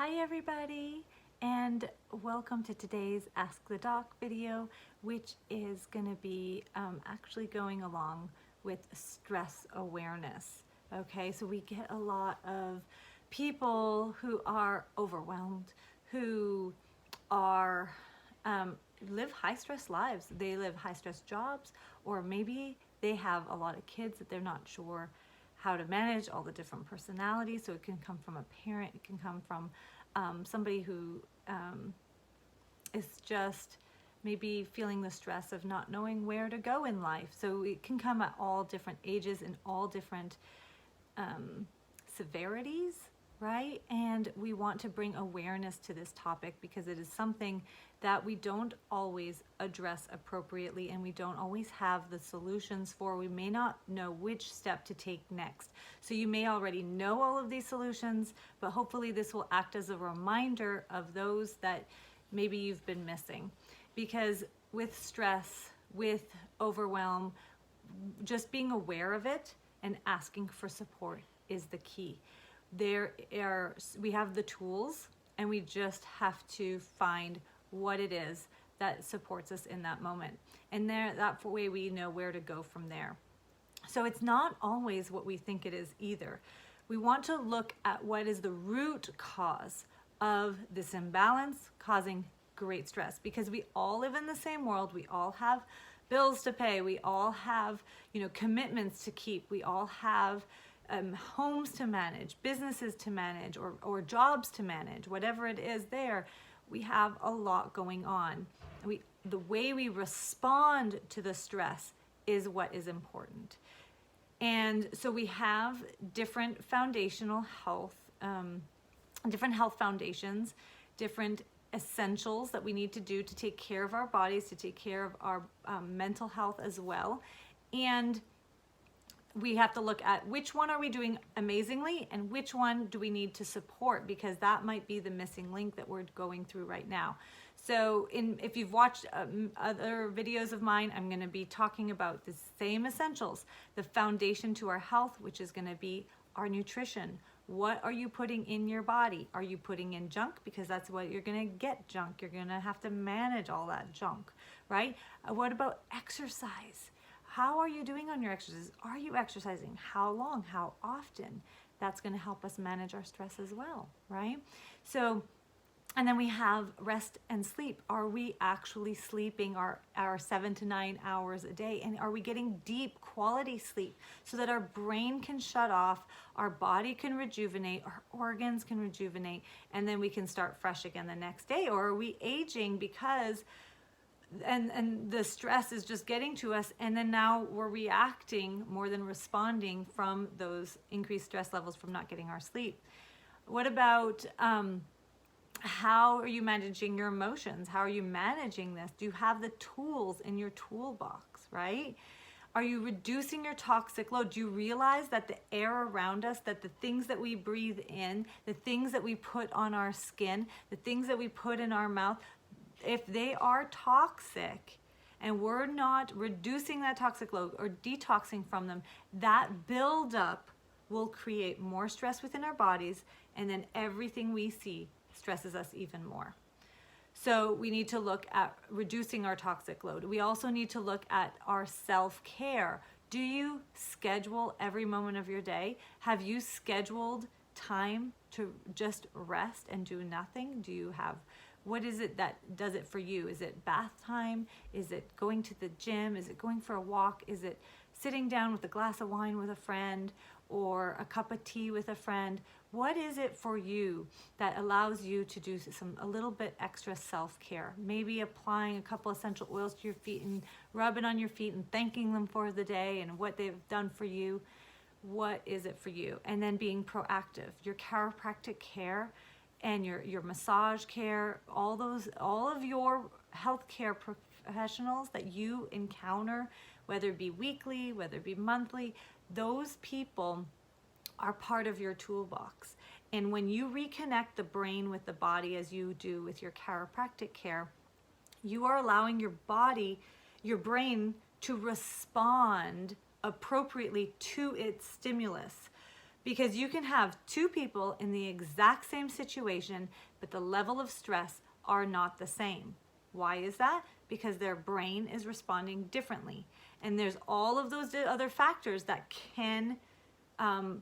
Hi everybody, and welcome to today's Ask the Doc video, which is going to be actually going along with stress awareness. Okay, so we get a lot of people who are overwhelmed, who are live high stress lives. They live high stress jobs, or maybe they have a lot of kids that they're not sure how to manage all the different personalities. So it can come from a parent, it can come from somebody who is just maybe feeling the stress of not knowing where to go in life. So it can come at all different ages and all different severities, right? And we want to bring awareness to this topic because it is something that we don't always address appropriately, and we don't always have the solutions for. We may not know which step to take next. So you may already know all of these solutions, but hopefully this will act as a reminder of those that maybe you've been missing. Because with stress, with overwhelm, just being aware of it and asking for support is the key. We have the tools, and we just have to find what it is that supports us in that moment. And that way we know where to go from there. So it's not always what we think it is either. We want to look at what is the root cause of this imbalance causing great stress, because we all live in the same world. We all have bills to pay. We all have, commitments to keep. We all have homes to manage, businesses to manage, or jobs to manage, whatever it is there. We have a lot going on. The way we respond to the stress is what is important. And so we have different foundational health, different health foundations, different essentials that we need to do to take care of our bodies, to take care of our mental health as well. And we have to look at which one are we doing amazingly and which one do we need to support, because that might be the missing link that we're going through right now. So if you've watched other videos of mine, I'm going to be talking about the same essentials, the foundation to our health, which is going to be our nutrition. What are you putting in your body? Are you putting in junk? Because that's what you're going to get, junk. You're going to have to manage all that junk, right? What about exercise? How are you doing on your exercises? Are you exercising? How long? How often? That's going to help us manage our stress as well, right? So, and then we have rest and sleep. Are we actually sleeping our 7 to 9 hours a day? And are we getting deep quality sleep so that our brain can shut off, our body can rejuvenate, our organs can rejuvenate, and then we can start fresh again the next day? Or are we aging because and the stress is just getting to us, and then now we're reacting more than responding from those increased stress levels from not getting our sleep? What about how are you managing your emotions? How are you managing this? Do you have the tools in your toolbox, right? Are you reducing your toxic load? Do you realize that the air around us, that the things that we breathe in, the things that we put on our skin, the things that we put in our mouth, if they are toxic and we're not reducing that toxic load or detoxing from them, that buildup will create more stress within our bodies, and then everything we see stresses us even more. So we need to look at reducing our toxic load. We also need to look at our self-care. Do you schedule every moment of your day? Have you scheduled time to just rest and do nothing? What is it that does it for you? Is it bath time? Is it going to the gym? Is it going for a walk? Is it sitting down with a glass of wine with a friend, or a cup of tea with a friend? What is it for you that allows you to do a little bit extra self-care? Maybe applying a couple essential oils to your feet and rubbing on your feet and thanking them for the day and what they've done for you. What is it for you? And then being proactive. Your chiropractic care and your massage care, all of your healthcare professionals that you encounter, whether it be weekly, whether it be monthly, those people are part of your toolbox. And when you reconnect the brain with the body, as you do with your chiropractic care, you are allowing your brain to respond appropriately to its stimulus. Because you can have two people in the exact same situation, but the level of stress are not the same. Why is that? Because their brain is responding differently. And there's all of those other factors that can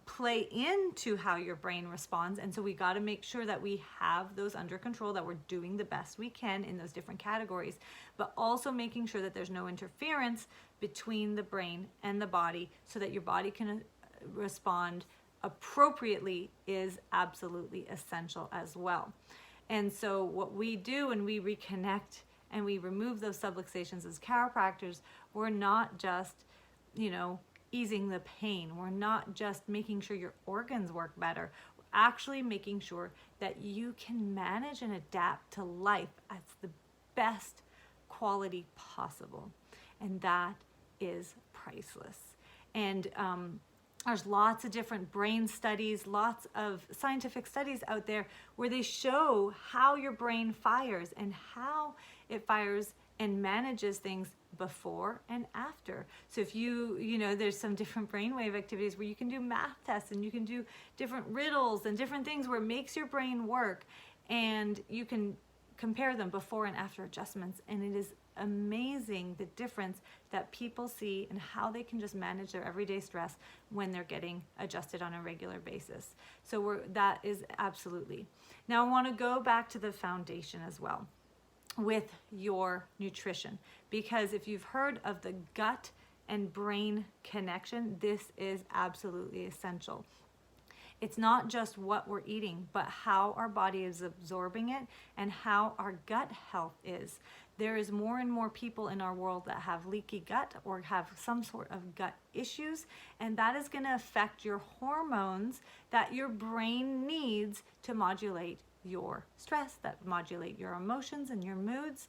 play into how your brain responds. And so we got to make sure that we have those under control, that we're doing the best we can in those different categories, but also making sure that there's no interference between the brain and the body so that your body can respond appropriately is absolutely essential as well. And so what we do when we reconnect and we remove those subluxations as chiropractors, we're not just, easing the pain. We're not just making sure your organs work better. We're actually making sure that you can manage and adapt to life at the best quality possible. And that is priceless. And there's lots of different brain studies, lots of scientific studies out there where they show how your brain fires and how it fires and manages things before and after. So if there's some different brainwave activities where you can do math tests and you can do different riddles and different things where it makes your brain work, and you can compare them before and after adjustments. And it is amazing the difference that people see and how they can just manage their everyday stress when they're getting adjusted on a regular basis. So that is absolutely. Now I want to go back to the foundation as well with your nutrition, because if you've heard of the gut and brain connection, this is absolutely essential. It's not just what we're eating, but how our body is absorbing it and how our gut health is. There is more and more people in our world that have leaky gut or have some sort of gut issues, and that is going to affect your hormones that your brain needs to modulate your stress, that modulate your emotions and your moods.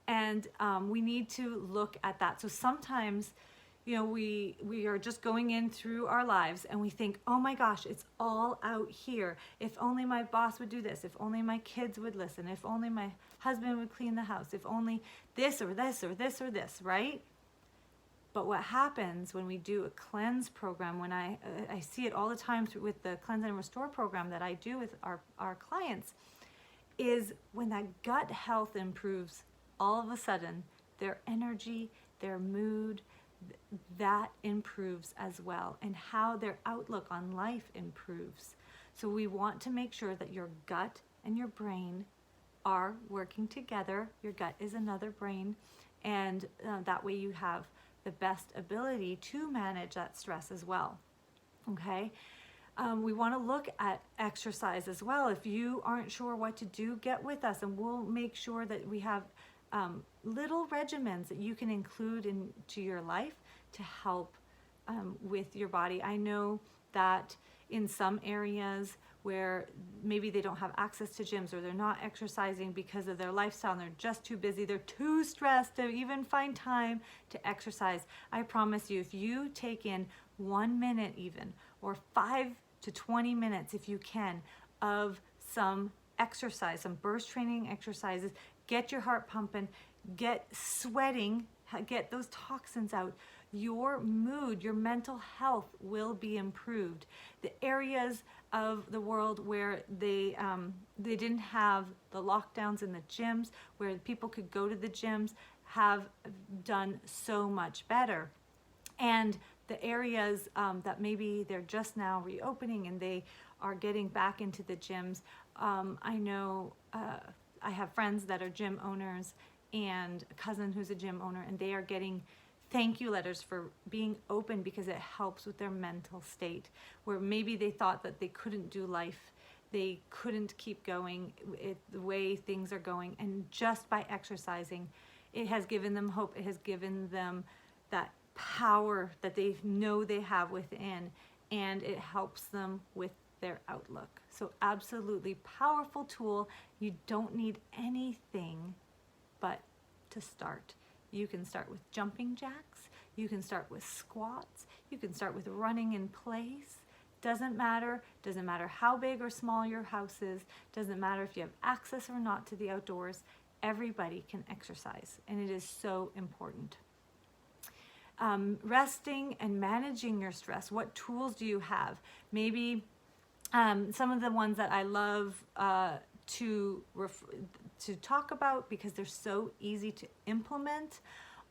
And we need to look at that. So sometimes, we are just going in through our lives and we think, oh my gosh, it's all out here. If only my boss would do this, if only my kids would listen, if only my husband would clean the house, if only this or this or this or this, right? But what happens when we do a cleanse program, when I see it all the time with the Cleanse and Restore program that I do with our clients, is when that gut health improves, all of a sudden their energy, their mood, that improves as well, and how their outlook on life improves. So we want to make sure that your gut and your brain are working together. Your gut is another brain, and that way you have the best ability to manage that stress as well. Okay. We want to look at exercise as well. If you aren't sure what to do, get with us and we'll make sure that we have little regimens that you can include into your life to help with your body. I know that in some areas where maybe they don't have access to gyms or they're not exercising because of their lifestyle and they're just too busy, they're too stressed to even find time to exercise. I promise you, if you take in 1 minute even, or 5 to 20 minutes if you can, of some exercise, some burst training exercises, get your heart pumping, get sweating, get those toxins out, your mood, your mental health will be improved. The areas of the world where they didn't have the lockdowns in the gyms, where people could go to the gyms, have done so much better. And the areas that maybe they're just now reopening and they are getting back into the gyms, I know I have friends that are gym owners and a cousin who's a gym owner, and they are getting thank you letters for being open because it helps with their mental state, where maybe they thought that they couldn't do life, they couldn't keep going the way things are going, and just by exercising, it has given them hope. It has given them that power that they know they have within, and it helps them with their outlook. So absolutely powerful tool. You don't need anything but to start. You can start with jumping jacks, you can start with squats, you can start with running in place. Doesn't matter how big or small your house is, doesn't matter if you have access or not to the outdoors, everybody can exercise, and it is so important. Resting and managing your stress. What tools do you have? Maybe some of the ones that I love to talk about, because they're so easy to implement,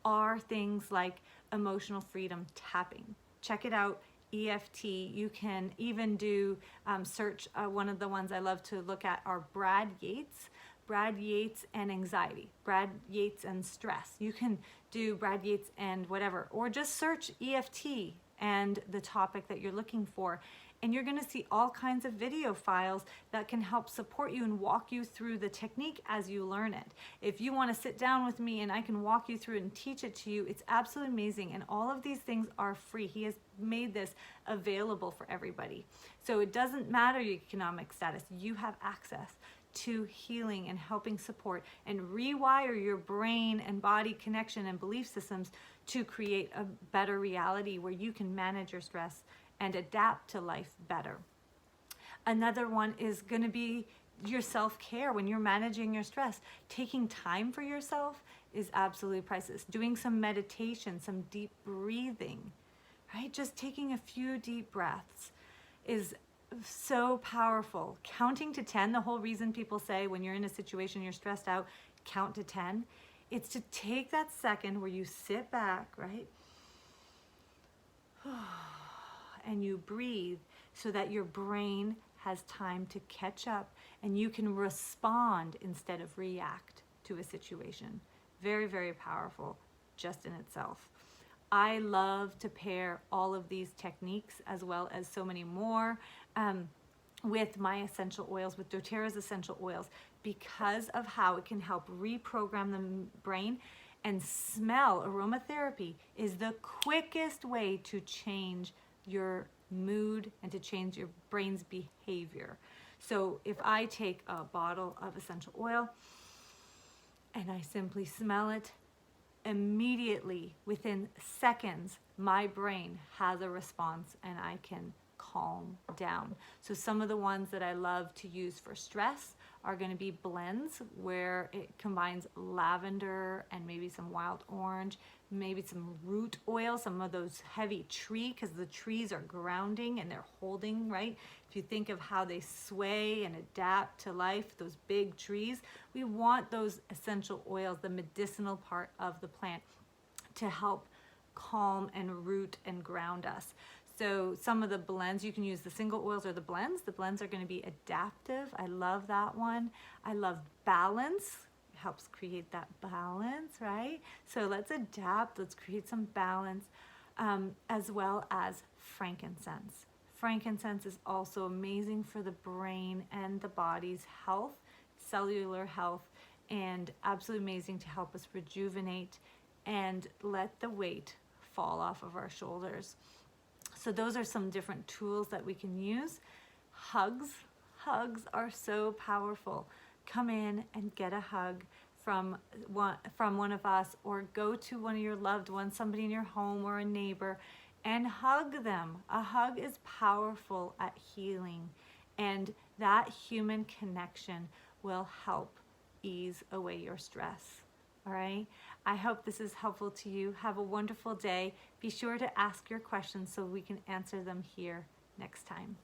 are things like emotional freedom tapping. Check it out, EFT. You can even do search. One of the ones I love to look at are Brad Yates and anxiety, Brad Yates and stress. You can do Brad Yates and whatever, or just search EFT and the topic that you're looking for. And you're gonna see all kinds of video files that can help support you and walk you through the technique as you learn it. If you wanna sit down with me and I can walk you through it and teach it to you, it's absolutely amazing. And all of these things are free. He has made this available for everybody. So it doesn't matter your economic status, you have access to healing and helping support and rewire your brain and body connection and belief systems to create a better reality where you can manage your stress and adapt to life better. Another one is going to be your self-care. When you're managing your stress, taking time for yourself is absolutely priceless. Doing some meditation, some deep breathing, right? Just taking a few deep breaths is so powerful. Counting to 10, the whole reason people say when you're in a situation you're stressed out, count to 10, it's to take that second where you sit back, right? And you breathe so that your brain has time to catch up and you can respond instead of react to a situation. Very, very powerful just in itself. I love to pair all of these techniques as well as so many more with my essential oils, with doTERRA's essential oils, because of how it can help reprogram the brain. And smell, aromatherapy, is the quickest way to change your mood and to change your brain's behavior. So if I take a bottle of essential oil and I simply smell it, immediately, within seconds, my brain has a response and I can calm down. So some of the ones that I love to use for stress are going to be blends where it combines lavender and maybe some wild orange, maybe some root oil, some of those heavy tree, because the trees are grounding and they're holding, right? If you think of how they sway and adapt to life, those big trees, we want those essential oils, the medicinal part of the plant, to help calm and root and ground us. So some of the blends, you can use the single oils or the blends. The blends are going to be adaptive. I love that one. I love balance. It helps create that balance, right? So let's adapt. Let's create some balance, as well as frankincense. Frankincense is also amazing for the brain and the body's health, cellular health, and absolutely amazing to help us rejuvenate and let the weight fall off of our shoulders. So those are some different tools that we can use. Hugs are so powerful. Come in and get a hug from one of us, or go to one of your loved ones, somebody in your home or a neighbor, and hug them. A hug is powerful at healing, and that human connection will help ease away your stress. All right. I hope this is helpful to you. Have a wonderful day. Be sure to ask your questions so we can answer them here next time.